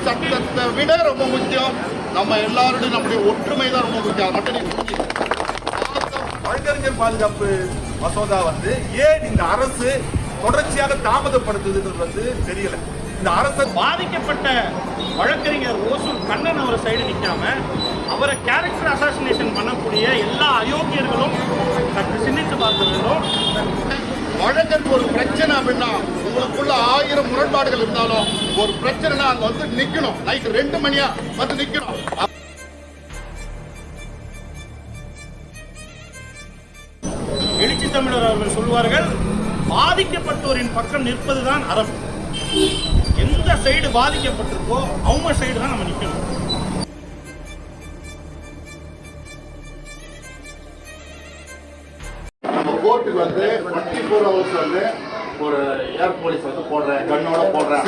சட்டத்தை விட ரொம்ப முக்கியம் நம்ம எல்லாருடைய நம்முடைய ஒற்றுமை தான் ரொம்ப முக்கியம். அது மட்டும் நீங்க வழக்கறிஞர் பாதுகாப்பு மசோதா ஏன் இந்த அரசு தொடர்ச்சியாக தாமதப்படுத்துதுன்றது தெரியல. இந்த அரசு பாதிக்கப்பட்ட வழக்கறிஞர் ஓசூர் கண்ணன் அவர் சைடு நிற்காம அவரை கேரக்டர் அசாசினேஷன் பண்ணக்கூடிய எல்லா அயோக்கியர்களும் சற்று சிந்தித்து பார்க்க வேண்டும். வழக்கறிஞர் ஒரு பிரச்சனை அப்படின்னா உங்களுக்குள்ள 1000 முரண்பாடுகள் இருந்தாலும் ஒரு பிரச்சனைனா அங்க நிக்கணும். நைட் 2 மணியா நிக்கணும். எழுச்சி தமிழர் அவர்கள் சொல்வார்கள், பாதிக்கப்பட்டோரின் பக்கம் நிற்பதுதான் அறம். எந்த சைடு பாதிக்கப்பட்டிருக்கோ அவங்க சைடு தான் நம்ம நிற்கணும். நம்ம கோர்ட்டுக்கு 24 hours ஒரு ஏர் போலீஸ் போடுறேன், கண்ணோட போடுறேன்.